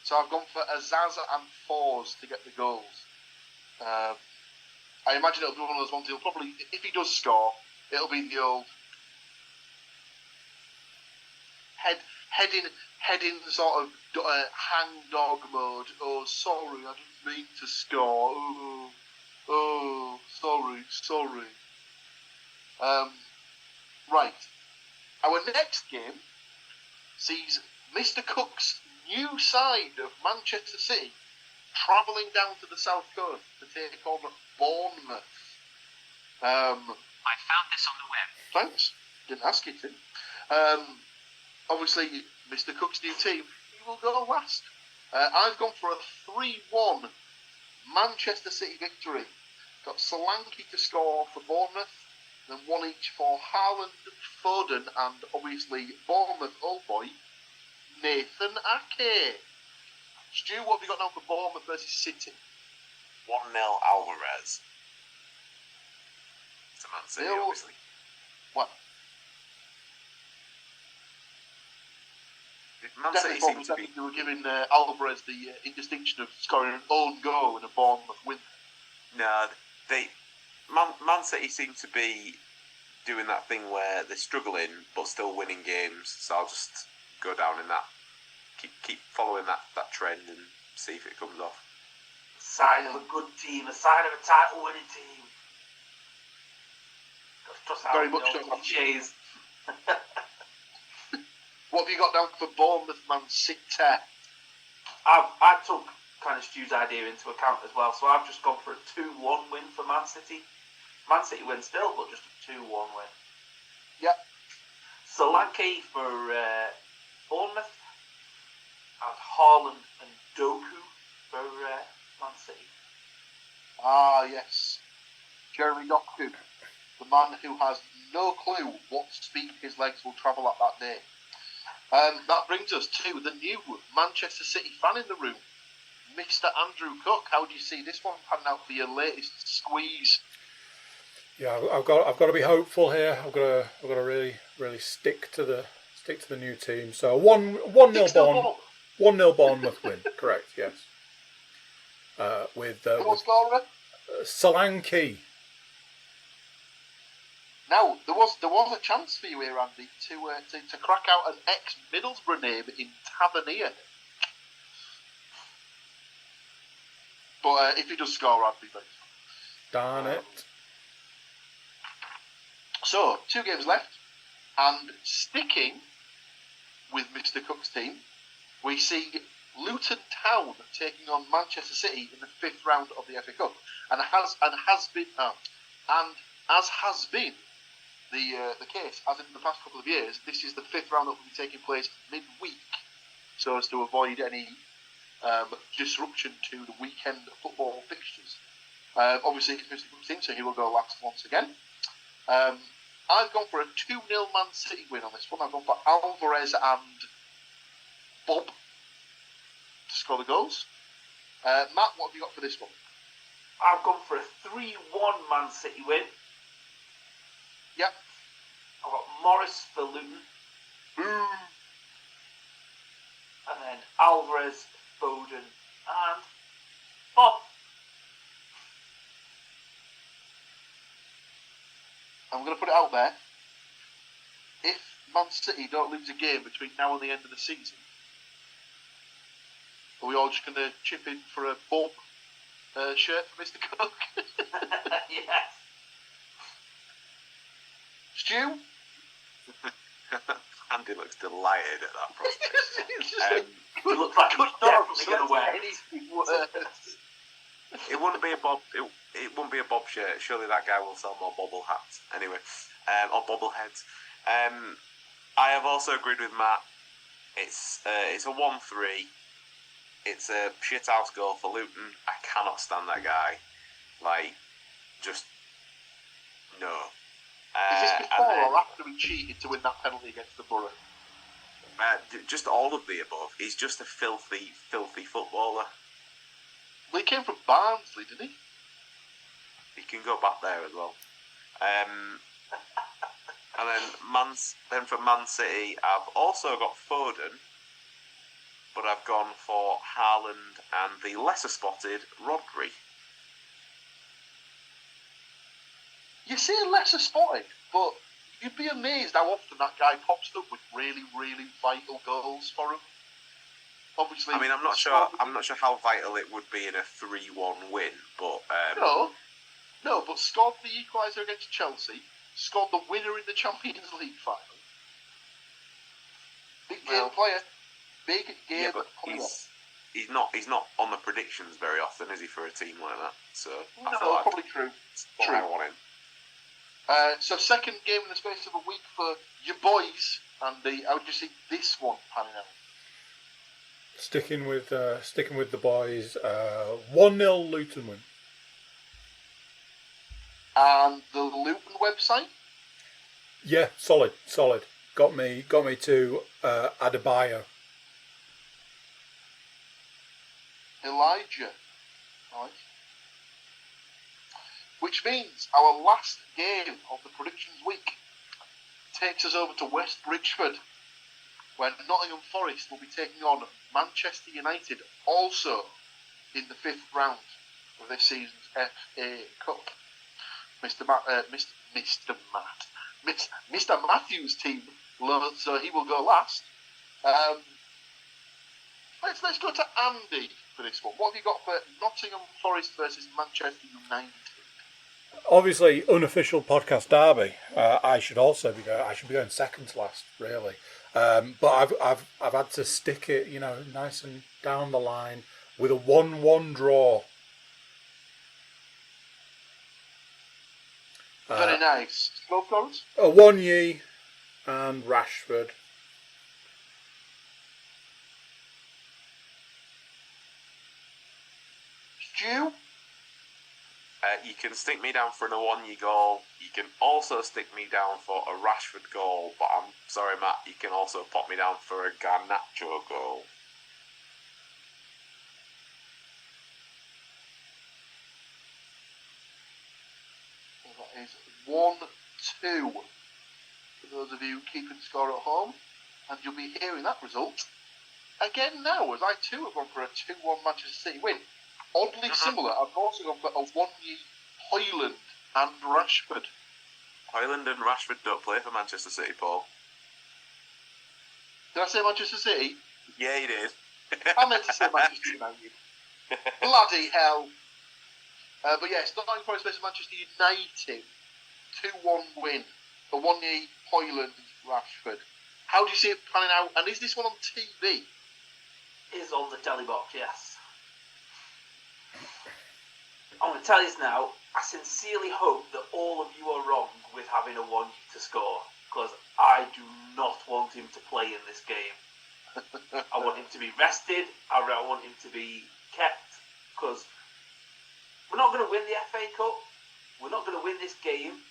So I've gone for Azaz and Fours to get the goals. I imagine it'll be one of those ones he'll probably, if he does score, it'll be the old heading sort of hang dog mode. Oh, sorry, I didn't mean to score. Oh, sorry. Right. Our next game sees Mr. Cook's new side of Manchester City travelling down to the south coast to take on Bournemouth. I found this on the web. Thanks. Didn't ask you to. Obviously, Mr. Cook's new team, he will go last. I've gone for a 3-1 Manchester City victory. Got Solanke to score for Bournemouth, then one each for Haaland, Foden, and obviously Bournemouth old boy, Nathan Ake. Stu, what have you got now for Bournemouth versus City? 1-0 Alvarez. It's a Man City, obviously. What? Man City Definitely seems to be... they were giving Alvarez the indistinction of scoring an own goal in a Bournemouth win. No, Man City seem to be doing that thing where they're struggling but still winning games. So I'll just go down in that. Keep following that trend and see if it comes off. Sign of a good team, a sign of a title-winning team. Just how Very much so. cliches. What have you got down for Bournemouth, Man City? I took kind of Stu's idea into account as well, so I've just gone for a 2-1 win for Man City. Man City win still, but just a 2-1 win. Yep. Solanke for Bournemouth, and Haaland and Doku for Man City. Ah, yes. Jeremy Doku, the man who has no clue what speed his legs will travel at that day. That brings us to the new Manchester City fan in the room, Mr. Andrew Cook. How do you see this one panning out for your latest squeeze? Yeah, I've got to be hopeful here. I've got to really stick to the new team. So 1-0 Bournemouth win. Correct. Yes. With Scorer? Solanke. Now there was a chance for you here, Andy, to crack out an ex-Middlesbrough name in Tavernier. But if he does score, I'd be very Darn it. So 2 games left, and sticking with Mr. Cook's team, we see Luton Town taking on Manchester City in the 5th round of the FA Cup, and as has been the case, as in the past couple of years, this is the 5th round that will be taking place midweek, so as to avoid any disruption to the weekend football fixtures. Obviously, it's Mr. Cook's team, so he will go last once again. I've gone for a 2-0 Man City win on this one. I've gone for Alvarez and Bob to score the goals. Matt, what have you got for this one? I've gone for a 3-1 Man City win. Yep. I've got Morris for Luton. Boom. And then Alvarez, Foden, and Bob. I'm going to put it out there. If Man City don't lose a game between now and the end of the season, are we all just going to chip in for a Bob shirt for Mr. Cook? Yes. Stu? Andy looks delighted at that prospect. It looks like he's definitely going to wear it. Anything worse. It wouldn't be a Bob. It wouldn't be a Bob shirt. Surely that guy will sell more bobble hats anyway, or bobble heads. I have also agreed with Matt. It's a 1-3. It's a shithouse goal for Luton. I cannot stand that guy. Like, just no. Is this before or after he cheated to win that penalty against the Borough? Just all of the above. He's just a filthy, filthy footballer. Well, he came from Barnsley, didn't he? He can go back there as well. And then from Man City, I've also got Foden, but I've gone for Haaland and the lesser spotted Rodri. You say lesser spotted, but you'd be amazed how often that guy pops up with really, really vital goals for him. Obviously, I mean, I'm not sure how vital it would be in a 3-1 win, but no, but scored the equaliser against Chelsea, scored the winner in the Champions League final. Big game player. Big game player. He's not on the predictions very often, is he, for a team like that? So probably true. True. I want him. So second game in the space of a week for your boys, Andy. How would you see this one panning out? Sticking with the boys, 1-0 Luton win. And the Luton website? Yeah, solid. Got me to Adebayo. Elijah. Right. Which means our last game of the predictions week takes us over to West Bridgford, where Nottingham Forest will be taking on Manchester United, also in the 5th round of this season's FA Cup. Mr. Matthews' team, so he will go last. Let's go to Andy for this one. What have you got for Nottingham Forest versus Manchester United? Obviously, unofficial podcast derby. I should be going second to last, really. But I've had to stick it, nice and down the line with a 1-1 draw. Very nice. Go, Florence. Awoniyi and Rashford. Stu? You can stick me down for an Awoniyi goal. You can also stick me down for a Rashford goal, but I'm sorry, Matt, you can also pop me down for a Garnacho goal. That is 1-2 for those of you keeping score at home, and you'll be hearing that result again now, as I too have gone for a 2-1 Manchester City win. Oddly similar, I've also gone for Awoniyi, Højlund and Rashford. Højlund and Rashford don't play for Manchester City, Paul. Did I say Manchester City? Yeah, you did. I meant to say Manchester United. Bloody hell. But yes, Nottingham Forest versus Manchester United. 2-1 win. Awoniyi, Højlund, Rashford. How do you see it panning out? And is this one on TV? Is on the telly box, yes. I'm going to tell you this now. I sincerely hope that all of you are wrong with having Awoniyi to score, because I do not want him to play in this game. I want him to be rested. I want him to be kept, because we're not going to win the FA Cup. We're not going to win this game.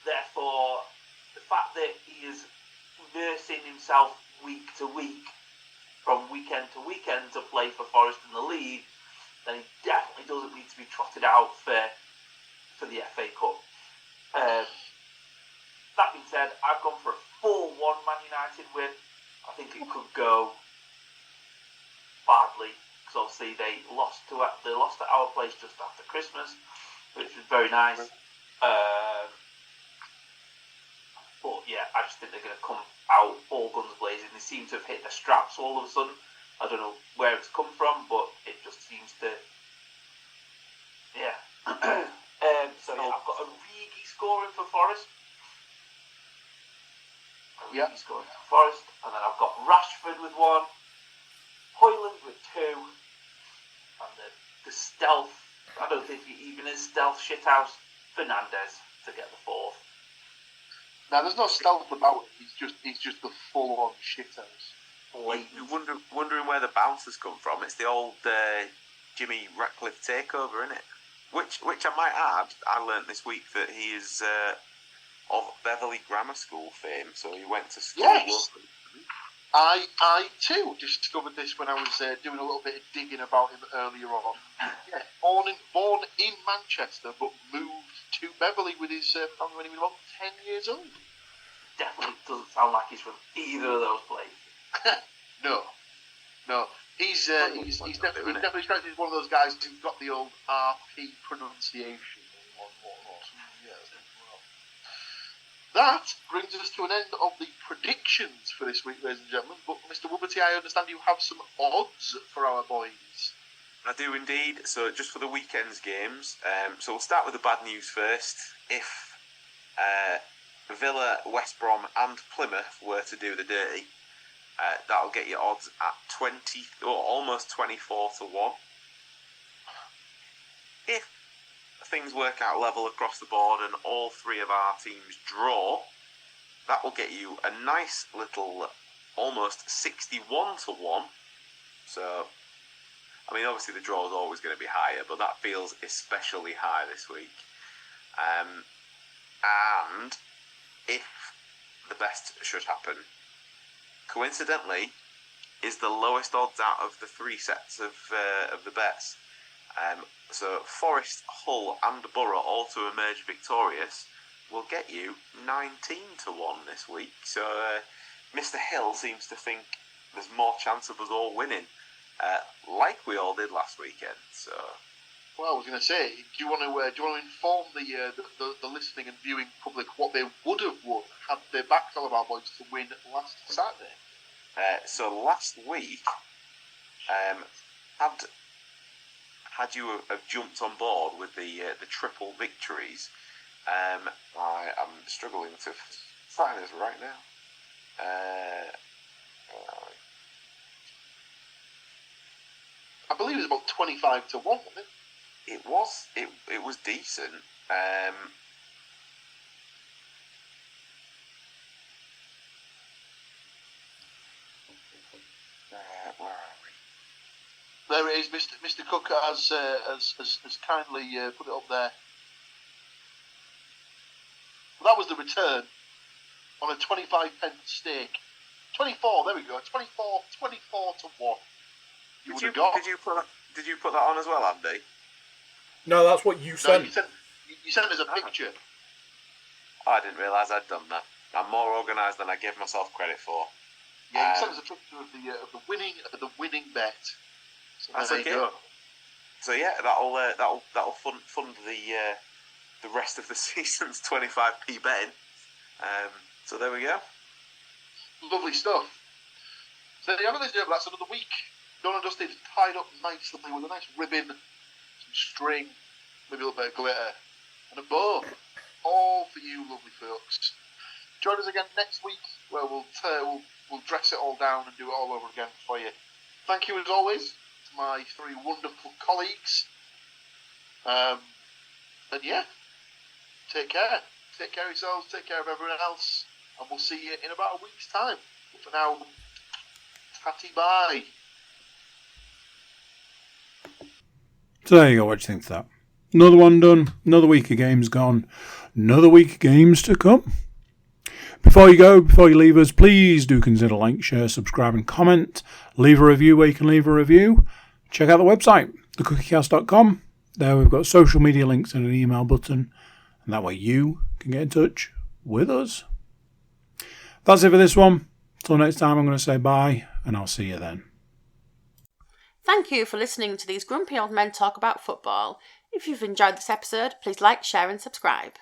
Therefore, the fact that he is nursing himself week to week, from weekend to weekend, to play for Forest in the league, then he definitely doesn't need to be trotted out for the FA Cup. That being said, I've gone for a 4-1 Man United win. I think it could go badly, because obviously they lost at our place just after Christmas, which was very nice. But yeah, I just think they're going to come out all guns blazing. They seem to have hit their straps all of a sudden. I don't know where it's come from, but it just seems to. Yeah. So yeah, I've got Origi scoring for Forest. Scoring for Forest, and then I've got Rashford with 1, Højlund with 2, and the stealth. I don't think he even is stealth shithouse. Fernandes to get the 4th. Now, there's no stealth about it. He's just the full-on shithouse. You're wondering where the bouncers come from. It's the old Jimmy Ratcliffe takeover, isn't it? Which I might add, I learnt this week that he is of Beverley Grammar School fame, so he went to school. Yes. I too discovered this when I was doing a little bit of digging about him earlier on. Yeah, born in Manchester, but moved to Beverley with his family when he was about 10 years old. Definitely doesn't sound like he's from either of those places. No. He's definitely strikes me as one of those guys who's got the old RP pronunciation. That brings us to an end of the predictions for this week, ladies and gentlemen. But Mr. Woodmansey, I understand you have some odds for our boys. I do indeed. So just for the weekend's games, so we'll start with the bad news first. If Villa, West Brom and Plymouth were to do the dirty, that'll get you odds at 20 or almost 24 to 1. If things work out level across the board and all three of our teams draw, that will get you a nice little almost 61 to 1. So, I mean, obviously the draw is always going to be higher, but that feels especially high this week. And if the best should happen, coincidentally, is the lowest odds out of the three sets of the bets. So Forest, Hull and Borough all to emerge victorious will get you 19 to 1 this week. So Mr. Hill seems to think there's more chance of us all winning, like we all did last weekend. So, well, I was going to say, do you want to inform the listening and viewing public what they would have won had they backed all of our boys to win last Saturday? So last week, had you have jumped on board with the triple victories, I am struggling to find this right now. I believe it was about 25 to 1, wasn't it? It was decent. Where are we? There it is. Mr. Cook has kindly put it up there. Well, that was the return on a 25 pence stake. 24. There we go. 24 to 1. Did you put that on as well, Andy? No, that's what you sent. No, you sent us a picture. I didn't realise I'd done that. I'm more organised than I gave myself credit for. Yeah, you sent us a picture of the winning bet. So that's there okay. you go. So yeah, that'll fund the rest of the season's 25p betting. So there we go. Lovely stuff. So the other day, that's another week. Done and dusted, tied up nicely with a nice ribbon, some string, maybe a little bit of glitter, and a bow. All for you, lovely folks. Join us again next week, where we'll dress it all down and do it all over again for you. Thank you as always to my three wonderful colleagues. And yeah, take care. Take care of yourselves. Take care of everyone else, and we'll see you in about a week's time. But for now, tatty bye. So there you go, what do you think of that? Another one done, another week of games gone, another week of games to come. Before you leave us, please do consider like, share, subscribe and comment. Leave a review where you can leave a review. Check out the website, thecookiecast.com. There we've got social media links and an email button, and that way you can get in touch with us. That's it for this one. Till next time, I'm going to say bye, and I'll see you then. Thank you for listening to these grumpy old men talk about football. If you've enjoyed this episode, please like, share and subscribe.